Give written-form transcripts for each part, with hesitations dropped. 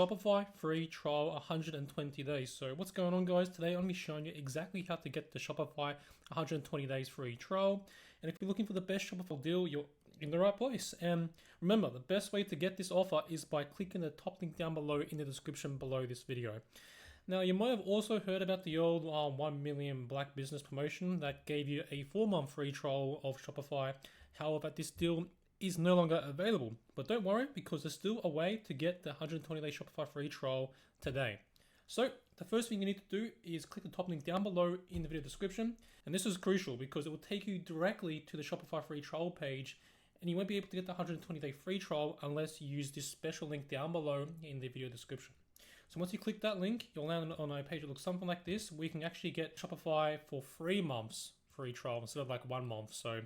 Shopify free trial 120 days. So what's going on, guys? Today I'm going to be showing you exactly how to get the Shopify 120 days free trial. And if you're looking for the best Shopify deal, you're in the right place. And remember, the best way to get this offer is by clicking the top link down below in the description below this video. Now, you might have also heard about the old 1 million black business promotion that gave you a 4-month free trial of Shopify. However, this deal is no longer available. But don't worry, because there's still a way to get the 120-day Shopify free trial today. So the first thing you need to do is click the top link down below in the video description. And this is crucial because it will take you directly to the Shopify free trial page, and you won't be able to get the 120-day free trial unless you use this special link down below in the video description. So once you click that link, you'll land on a page that looks something like this, where you can actually get Shopify for 3 months free trial instead of like 1 month. So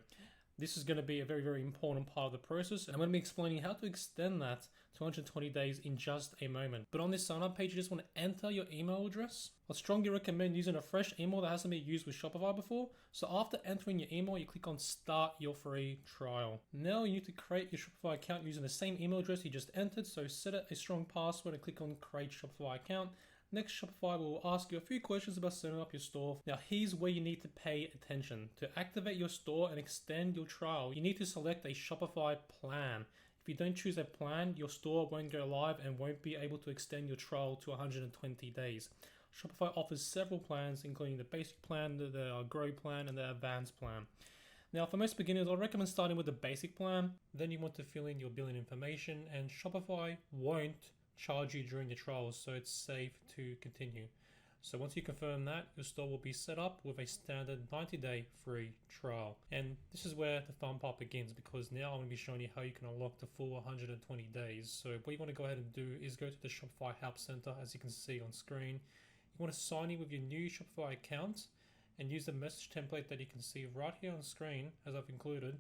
this is going to be a very, very important part of the process. And I'm going to be explaining how to extend that to 120 days in just a moment. But on this sign up page, you just want to enter your email address. I strongly recommend using a fresh email that hasn't been used with Shopify before. So after entering your email, you click on start your free trial. Now you need to create your Shopify account using the same email address you just entered. So set a strong password and click on create Shopify account. Next, Shopify will ask you a few questions about setting up your store. Now, here's where you need to pay attention. To activate your store and extend your trial, you need to select a Shopify plan. If you don't choose a plan, your store won't go live and won't be able to extend your trial to 120 days. Shopify offers several plans, including the basic plan, the grow plan, and the advanced plan. Now, for most beginners, I recommend starting with the basic plan. Then you want to fill in your billing information, and Shopify won't charge you during the trial, so it's safe to continue. So once you confirm that, your store will be set up with a standard 90-day free trial. And this is where the fun part begins, because now I'm going to be showing you how you can unlock the full 120 days. So what you want to go ahead and do is go to the Shopify Help Center, as you can see on screen. You want to sign in with your new Shopify account and use the message template that you can see right here on screen, as I've included.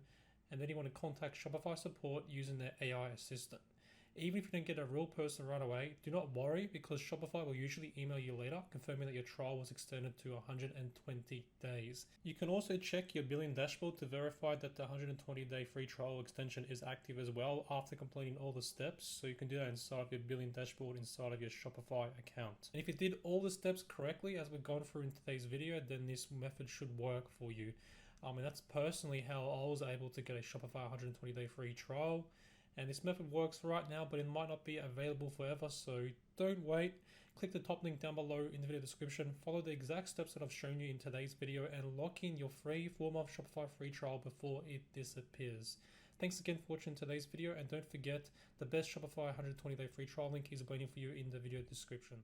And then you want to contact Shopify support using their AI assistant. Even if you don't get a real person right away, do not worry, because Shopify will usually email you later confirming that your trial was extended to 120 days. You can also check your billing dashboard to verify that the 120-day free trial extension is active as well after completing all the steps. So you can do that inside of your billing dashboard inside of your Shopify account. And if you did all the steps correctly as we've gone through in today's video, then this method should work for you. And that's personally how I was able to get a Shopify 120-day free trial. And this method works right now, but it might not be available forever, so don't wait. Click the top link down below in the video description, follow the exact steps that I've shown you in today's video, and lock in your free 4-month Shopify free trial before it disappears. Thanks again for watching today's video, and don't forget, the best Shopify 120-day free trial link is waiting for you in the video description.